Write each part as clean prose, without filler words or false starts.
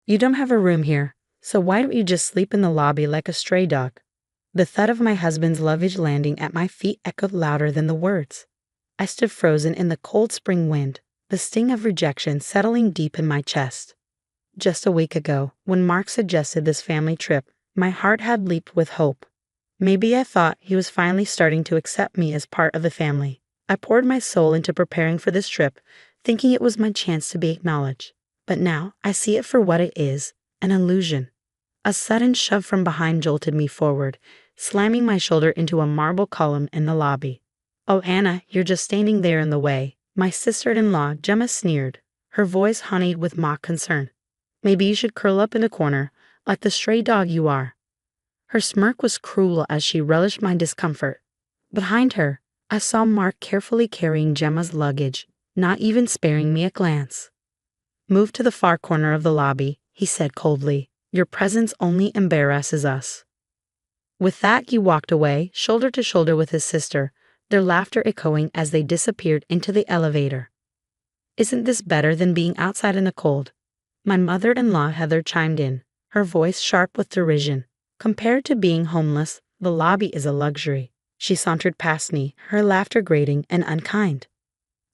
You don't have a room here, so why don't you just sleep in the lobby like a stray dog? The thud of my husband's luggage landing at my feet echoed louder than the words. I stood frozen in the cold spring wind, the sting of rejection settling deep in my chest. Just a week ago, when Mark suggested this family trip, my heart had leaped with hope. Maybe I thought he was finally starting to accept me as part of the family. I poured my soul into preparing for this trip, thinking it was my chance to be acknowledged. But now I see it for what it is, an illusion. A sudden shove from behind jolted me forward, slamming my shoulder into a marble column in the lobby. "Oh, Anna, you're just standing there in the way," my sister-in-law Gemma sneered, her voice honeyed with mock concern. "Maybe you should curl up in a corner, like the stray dog you are." Her smirk was cruel as she relished my discomfort. Behind her, I saw Mark carefully carrying Gemma's luggage, not even sparing me a glance. "Move to the far corner of the lobby," he said coldly. "Your presence only embarrasses us." With that, he walked away, shoulder to shoulder with his sister, their laughter echoing as they disappeared into the elevator. "Isn't this better than being outside in the cold?" My mother-in-law Heather chimed in, her voice sharp with derision. "Compared to being homeless, the lobby is a luxury." She sauntered past me, her laughter grating and unkind.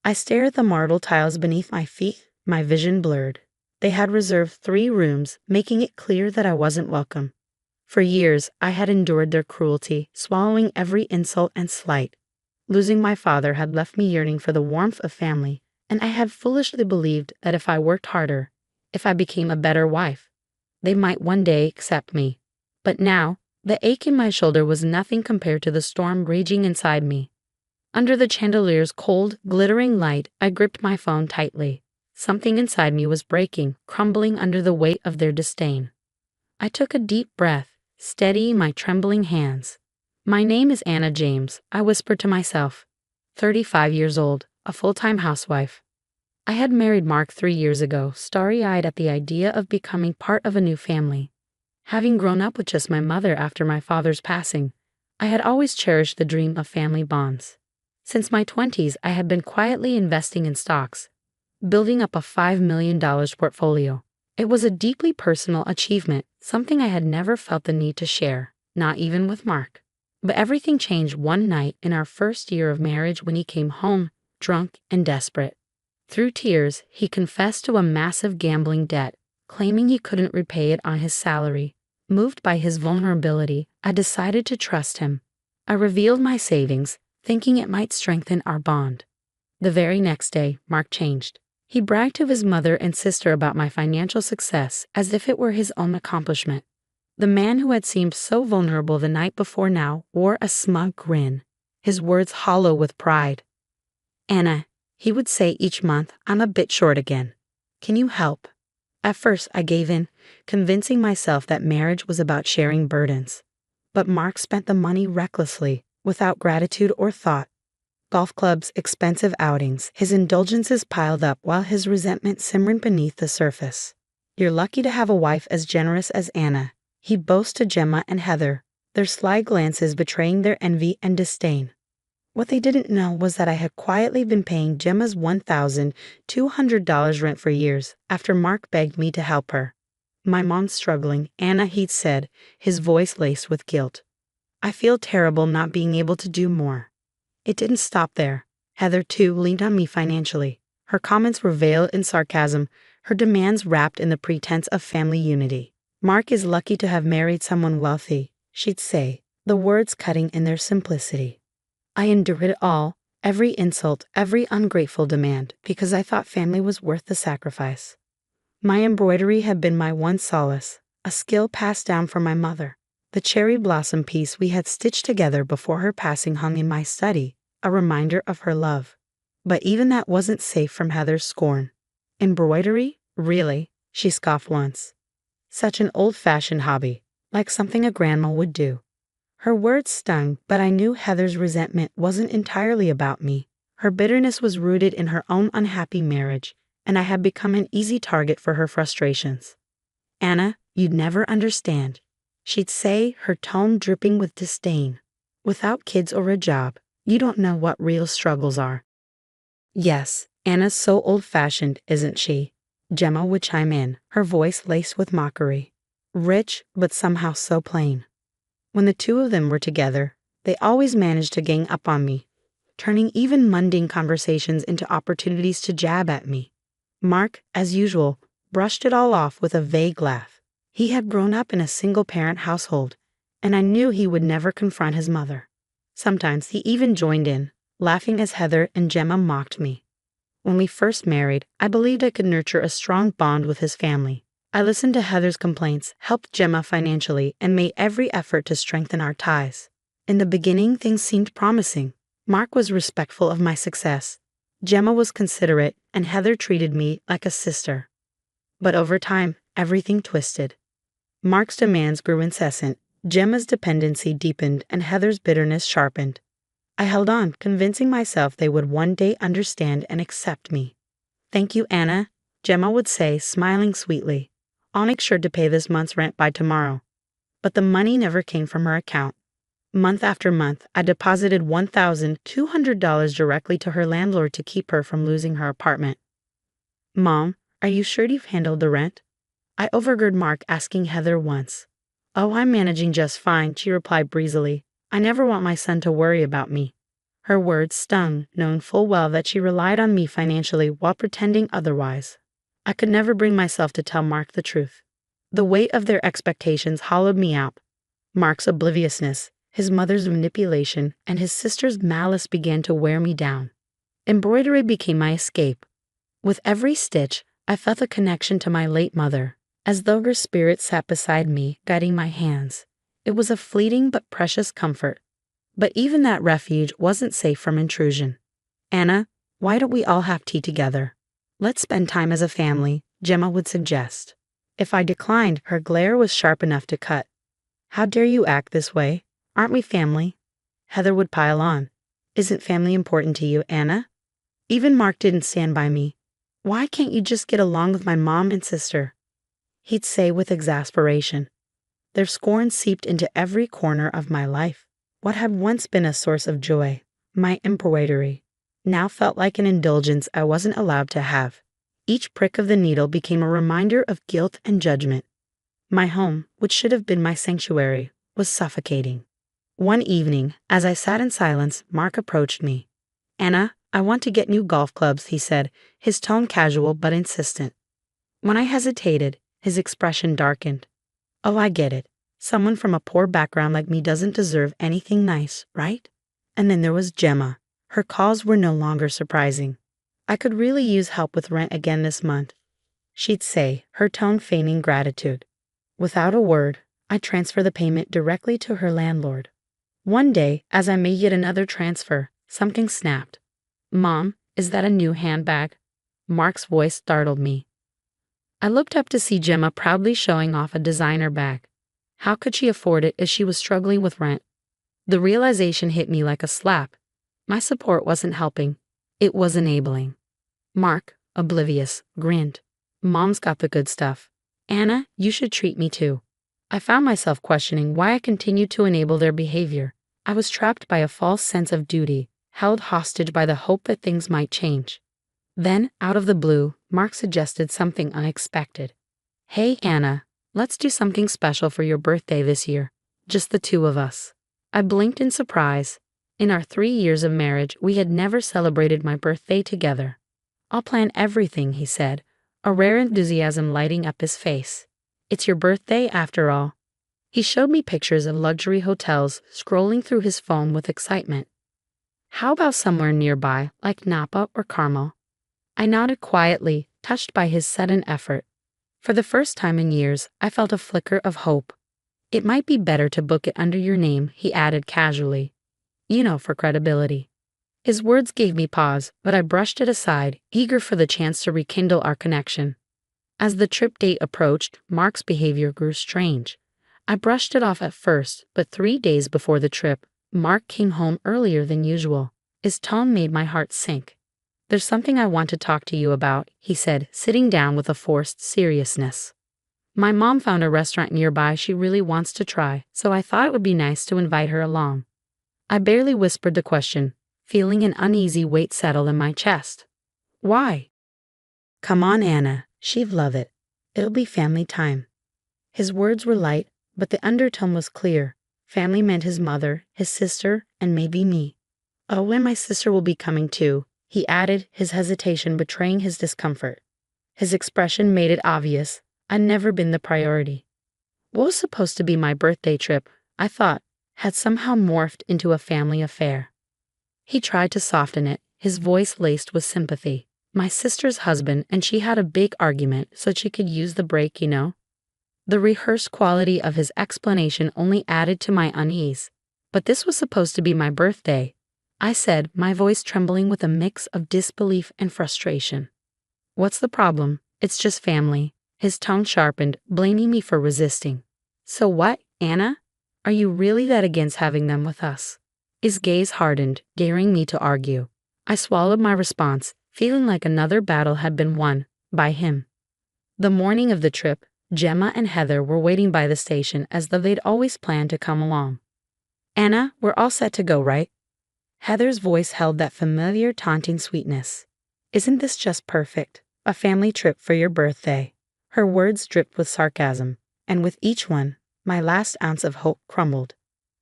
I stared at the marble tiles beneath my feet, my vision blurred. They had reserved 3 rooms, making it clear that I wasn't welcome. For years, I had endured their cruelty, swallowing every insult and slight. Losing my father had left me yearning for the warmth of family, and I had foolishly believed that if I worked harder, if I became a better wife, they might one day accept me. But now, the ache in my shoulder was nothing compared to the storm raging inside me. Under the chandelier's cold, glittering light, I gripped my phone tightly. Something inside me was breaking, crumbling under the weight of their disdain. I took a deep breath, steadying my trembling hands. "My name is Anna James," I whispered to myself. 35 years old, a full-time housewife. I had married Mark 3 years ago, starry-eyed at the idea of becoming part of a new family. Having grown up with just my mother after my father's passing, I had always cherished the dream of family bonds. Since my 20s, I had been quietly investing in stocks, building up a $5 million portfolio. It was a deeply personal achievement, something I had never felt the need to share, not even with Mark. But everything changed one night in our first year of marriage when he came home, drunk and desperate. Through tears, he confessed to a massive gambling debt, claiming he couldn't repay it on his salary. Moved by his vulnerability, I decided to trust him. I revealed my savings, thinking it might strengthen our bond. The very next day, Mark changed. He bragged to his mother and sister about my financial success as if it were his own accomplishment. The man who had seemed so vulnerable the night before now wore a smug grin, his words hollow with pride. "Anna," he would say each month, "I'm a bit short again. Can you help?" At first, I gave in, convincing myself that marriage was about sharing burdens. But Mark spent the money recklessly, without gratitude or thought. Golf clubs, expensive outings, his indulgences piled up while his resentment simmered beneath the surface. "You're lucky to have a wife as generous as Anna," he boasted to Gemma and Heather, their sly glances betraying their envy and disdain. What they didn't know was that I had quietly been paying Gemma's $1,200 rent for years after Mark begged me to help her. "My mom's struggling," Anna he'd said, his voice laced with guilt. "I feel terrible not being able to do more." It didn't stop there. Heather, too, leaned on me financially. Her comments were veiled in sarcasm, her demands wrapped in the pretense of family unity. "Mark is lucky to have married someone wealthy," she'd say, the words cutting in their simplicity. I endured it all, every insult, every ungrateful demand, because I thought family was worth the sacrifice. My embroidery had been my one solace, a skill passed down from my mother. The cherry blossom piece we had stitched together before her passing hung in my study, a reminder of her love. But even that wasn't safe from Heather's scorn. "Embroidery? Really?" she scoffed once. "Such an old-fashioned hobby, like something a grandma would do." Her words stung, but I knew Heather's resentment wasn't entirely about me. Her bitterness was rooted in her own unhappy marriage, and I had become an easy target for her frustrations. "Anna, you'd never understand," she'd say, her tone dripping with disdain. "Without kids or a job, you don't know what real struggles are." Yes, Anna's so old-fashioned, isn't she? Gemma would chime in, her voice laced with mockery. Rich, but somehow so plain. When the two of them were together, they always managed to gang up on me, turning even mundane conversations into opportunities to jab at me. Mark, as usual, brushed it all off with a vague laugh. He had grown up in a single-parent household, and I knew he would never confront his mother. Sometimes he even joined in, laughing as Heather and Gemma mocked me. When we first married, I believed I could nurture a strong bond with his family. I listened to Heather's complaints, helped Gemma financially, and made every effort to strengthen our ties. In the beginning, things seemed promising. Mark was respectful of my success. Gemma was considerate, and Heather treated me like a sister. But over time, everything twisted. Mark's demands grew incessant, Gemma's dependency deepened, and Heather's bitterness sharpened. I held on, convincing myself they would one day understand and accept me. "Thank you, Anna," Gemma would say, smiling sweetly. "I'll make sure to pay this month's rent by tomorrow." But the money never came from her account. Month after month, I deposited $1,200 directly to her landlord to keep her from losing her apartment. "Mom, are you sure you've handled the rent?" I overheard Mark asking Heather once. "Oh, I'm managing just fine," she replied breezily. "I never want my son to worry about me." Her words stung, knowing full well that she relied on me financially while pretending otherwise. I could never bring myself to tell Mark the truth. The weight of their expectations hollowed me out. Mark's obliviousness, his mother's manipulation, and his sister's malice began to wear me down. Embroidery became my escape. With every stitch, I felt a connection to my late mother, as though her spirit sat beside me, guiding my hands. It was a fleeting but precious comfort. But even that refuge wasn't safe from intrusion. "Anna, why don't we all have tea together? Let's spend time as a family," Gemma would suggest. If I declined, her glare was sharp enough to cut. "How dare you act this way? Aren't we family?" Heather would pile on. "Isn't family important to you, Anna?" Even Mark didn't stand by me. "Why can't you just get along with my mom and sister?" he'd say with exasperation. Their scorn seeped into every corner of my life. What had once been a source of joy, my embroidery, now felt like an indulgence I wasn't allowed to have. Each prick of the needle became a reminder of guilt and judgment. My home, which should have been my sanctuary, was suffocating. One evening, as I sat in silence, Mark approached me. "Anna, I want to get new golf clubs," he said, his tone casual but insistent. When I hesitated, his expression darkened. "Oh, I get it. Someone from a poor background like me doesn't deserve anything nice, right?" And then there was Gemma. Her calls were no longer surprising. "I could really use help with rent again this month," she'd say, her tone feigning gratitude. Without a word, I transferred the payment directly to her landlord. One day, as I made yet another transfer, something snapped. "Mom, is that a new handbag?" Mark's voice startled me. I looked up to see Gemma proudly showing off a designer bag. How could she afford it if she was struggling with rent? The realization hit me like a slap. My support wasn't helping. It was enabling. Mark, oblivious, grinned. "Mom's got the good stuff. Anna, you should treat me too." I found myself questioning why I continued to enable their behavior. I was trapped by a false sense of duty, held hostage by the hope that things might change. Then, out of the blue, Mark suggested something unexpected. "Hey, Anna, let's do something special for your birthday this year. Just the two of us." I blinked in surprise. In our 3 years of marriage, we had never celebrated my birthday together. "I'll plan everything," he said, a rare enthusiasm lighting up his face. "It's your birthday after all." He showed me pictures of luxury hotels, scrolling through his phone with excitement. "How about somewhere nearby, like Napa or Carmel?" I nodded quietly, touched by his sudden effort. For the first time in years, I felt a flicker of hope. "It might be better to book it under your name," he added casually. "You know, for credibility." His words gave me pause, but I brushed it aside, eager for the chance to rekindle our connection. As the trip date approached, Mark's behavior grew strange. I brushed it off at first, but 3 days before the trip, Mark came home earlier than usual. His tone made my heart sink. "There's something I want to talk to you about," he said, sitting down with a forced seriousness. "My mom found a restaurant nearby she really wants to try, so I thought it would be nice to invite her along." I barely whispered the question, feeling an uneasy weight settle in my chest. "Why?" "Come on, Anna," She'd love it. It'll be family time. His words were light, but the undertone was clear. Family meant his mother, his sister, and maybe me. Oh, and my sister will be coming too, he added, his hesitation betraying his discomfort. His expression made it obvious. I'd never been the priority. What was supposed to be my birthday trip, I thought, had somehow morphed into a family affair. He tried to soften it, his voice laced with sympathy. My sister's husband and she had a big argument so she could use the break, you know? The rehearsed quality of his explanation only added to my unease. But this was supposed to be my birthday, I said, my voice trembling with a mix of disbelief and frustration. What's the problem? It's just family. His tone sharpened, blaming me for resisting. So what, Anna? Are you really that against having them with us? His gaze hardened, daring me to argue. I swallowed my response, feeling like another battle had been won, by him. The morning of the trip, Gemma and Heather were waiting by the station as though they'd always planned to come along. Anna, we're all set to go, right? Heather's voice held that familiar taunting sweetness. Isn't this just perfect? A family trip for your birthday. Her words dripped with sarcasm, and with each one, my last ounce of hope crumbled.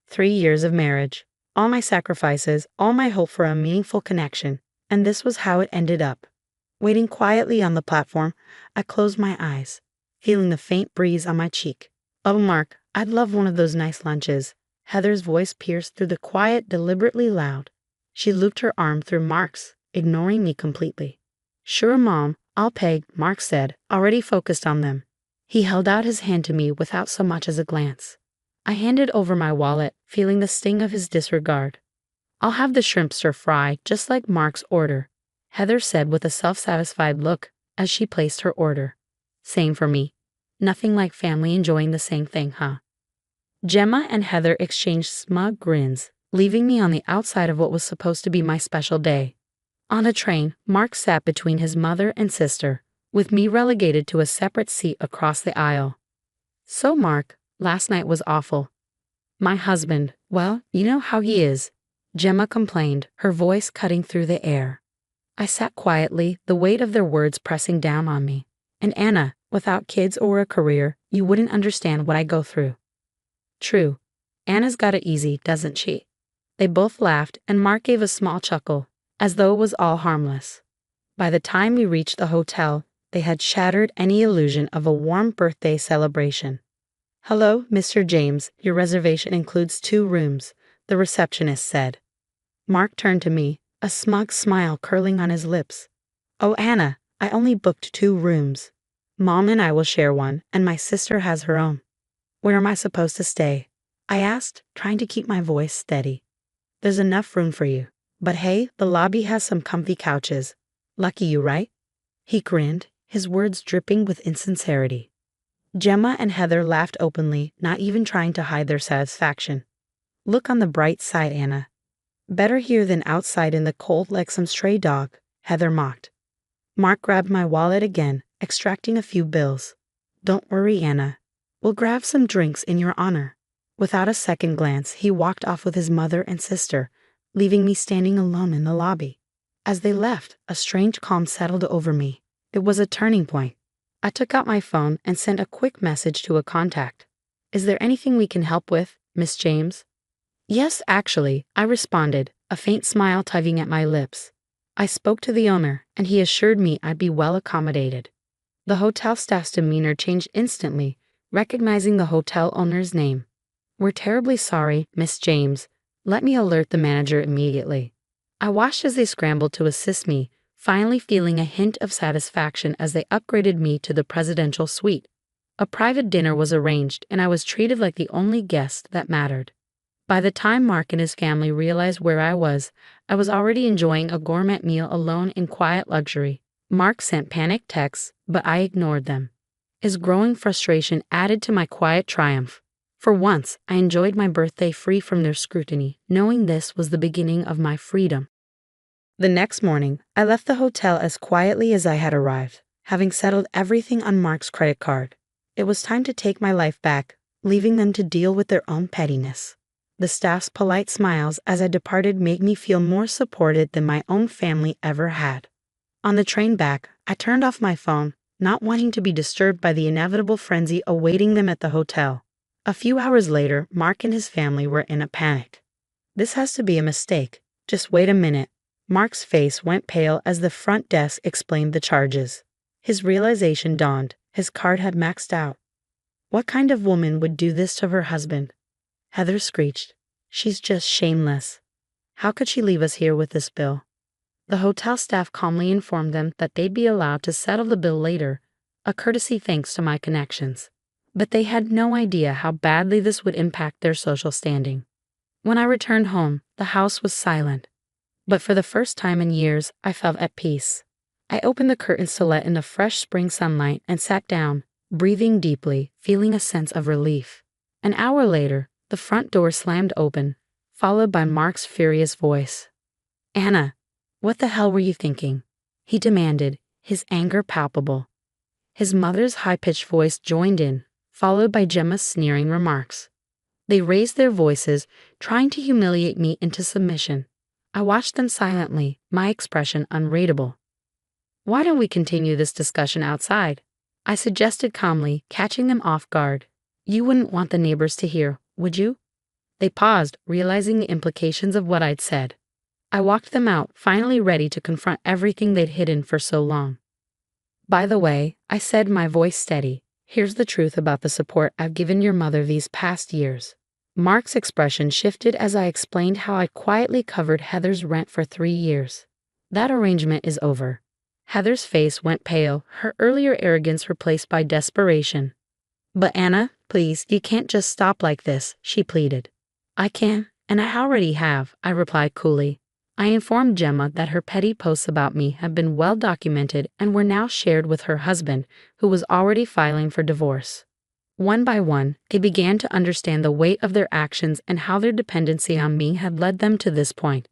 3 years of marriage, all my sacrifices, all my hope for a meaningful connection, and this was how it ended up. Waiting quietly on the platform, I closed my eyes, feeling the faint breeze on my cheek. Oh, Mark, I'd love one of those nice lunches. Heather's voice pierced through the quiet deliberately loud. She looped her arm through Mark's, ignoring me completely. Sure, Mom, I'll pay, Mark said, already focused on them. He held out his hand to me without so much as a glance. I handed over my wallet, feeling the sting of his disregard. I'll have the shrimp stir-fry, just like Mark's order, Heather said with a self-satisfied look as she placed her order. Same for me. Nothing like family enjoying the same thing, huh? Gemma and Heather exchanged smug grins, leaving me on the outside of what was supposed to be my special day. On the train, Mark sat between his mother and sister, with me relegated to a separate seat across the aisle. So Mark, last night was awful. My husband, well, you know how he is, Gemma complained, her voice cutting through the air. I sat quietly, the weight of their words pressing down on me. And Anna, without kids or a career, you wouldn't understand what I go through. True. Anna's got it easy, doesn't she? They both laughed, and Mark gave a small chuckle, as though it was all harmless. By the time we reached the hotel, they had shattered any illusion of a warm birthday celebration. Hello, Mr. James, your reservation includes 2 rooms, the receptionist said. Mark turned to me, a smug smile curling on his lips. Oh, Anna, I only booked 2 rooms. Mom and I will share one, and my sister has her own. Where am I supposed to stay? I asked, trying to keep my voice steady. There's enough room for you. But hey, the lobby has some comfy couches. Lucky you, right? He grinned, his words dripping with insincerity. Gemma and Heather laughed openly, not even trying to hide their satisfaction. Look on the bright side, Anna. Better here than outside in the cold like some stray dog, Heather mocked. Mark grabbed my wallet again, extracting a few bills. Don't worry, Anna. We'll grab some drinks in your honor. Without a second glance, he walked off with his mother and sister, leaving me standing alone in the lobby. As they left, a strange calm settled over me. It was a turning point. I took out my phone and sent a quick message to a contact. Is there anything we can help with, Miss James? Yes, actually, I responded, a faint smile tugging at my lips. I spoke to the owner, and he assured me I'd be well accommodated. The hotel staff's demeanor changed instantly, recognizing the hotel owner's name. We're terribly sorry, Miss James. Let me alert the manager immediately. I watched as they scrambled to assist me, finally feeling a hint of satisfaction as they upgraded me to the presidential suite. A private dinner was arranged, and I was treated like the only guest that mattered. By the time Mark and his family realized where I was already enjoying a gourmet meal alone in quiet luxury. Mark sent panicked texts, but I ignored them. His growing frustration added to my quiet triumph. For once, I enjoyed my birthday free from their scrutiny, knowing this was the beginning of my freedom. The next morning, I left the hotel as quietly as I had arrived, having settled everything on Mark's credit card. It was time to take my life back, leaving them to deal with their own pettiness. The staff's polite smiles as I departed made me feel more supported than my own family ever had. On the train back, I turned off my phone, not wanting to be disturbed by the inevitable frenzy awaiting them at the hotel. A few hours later, Mark and his family were in a panic. "This has to be a mistake. Just wait a minute." Mark's face went pale as the front desk explained the charges. His realization dawned. His card had maxed out. What kind of woman would do this to her husband? Heather screeched. "She's just shameless. How could she leave us here with this bill?" The hotel staff calmly informed them that they'd be allowed to settle the bill later, a courtesy thanks to my connections. But they had no idea how badly this would impact their social standing. When I returned home, the house was silent. But for the first time in years, I felt at peace. I opened the curtains to let in the fresh spring sunlight and sat down, breathing deeply, feeling a sense of relief. An hour later, the front door slammed open, followed by Mark's furious voice. "Anna, what the hell were you thinking?" he demanded, his anger palpable. His mother's high-pitched voice joined in, followed by Gemma's sneering remarks. They raised their voices, trying to humiliate me into submission. I watched them silently, my expression unreadable. "Why don't we continue this discussion outside?" I suggested calmly, catching them off guard. "You wouldn't want the neighbors to hear, would you?" They paused, realizing the implications of what I'd said. I walked them out, finally ready to confront everything they'd hidden for so long. "By the way," I said, my voice steady, "here's the truth about the support I've given your mother these past years." Mark's expression shifted as I explained how I'd quietly covered Heather's rent for 3 years. "That arrangement is over." Heather's face went pale, her earlier arrogance replaced by desperation. "But Anna, please, you can't just stop like this," she pleaded. "I can, and I already have," I replied coolly. I informed Gemma that her petty posts about me had been well documented and were now shared with her husband, who was already filing for divorce. One by one, they began to understand the weight of their actions and how their dependency on me had led them to this point.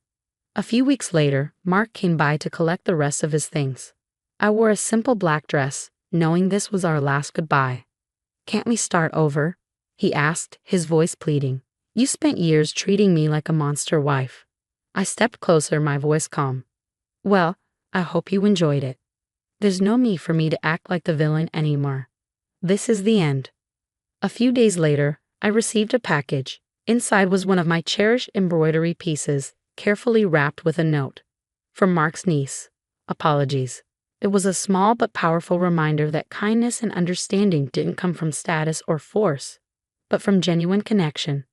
A few weeks later, Mark came by to collect the rest of his things. I wore a simple black dress, knowing this was our last goodbye. "Can't we start over?" he asked, his voice pleading. "You spent years treating me like a monster wife." I stepped closer, my voice calm. "Well, I hope you enjoyed it. There's no need for me to act like the villain anymore. This is the end." A few days later, I received a package. Inside was one of my cherished embroidery pieces, carefully wrapped with a note. "From Mark's niece. Apologies." It was a small but powerful reminder that kindness and understanding didn't come from status or force, but from genuine connection.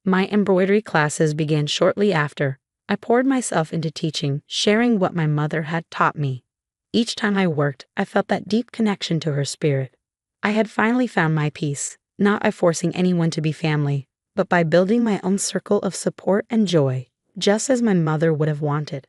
My embroidery classes began shortly after. I poured myself into teaching, sharing what my mother had taught me. Each time I worked, I felt that deep connection to her spirit. I had finally found my peace, not by forcing anyone to be family, but by building my own circle of support and joy, just as my mother would have wanted.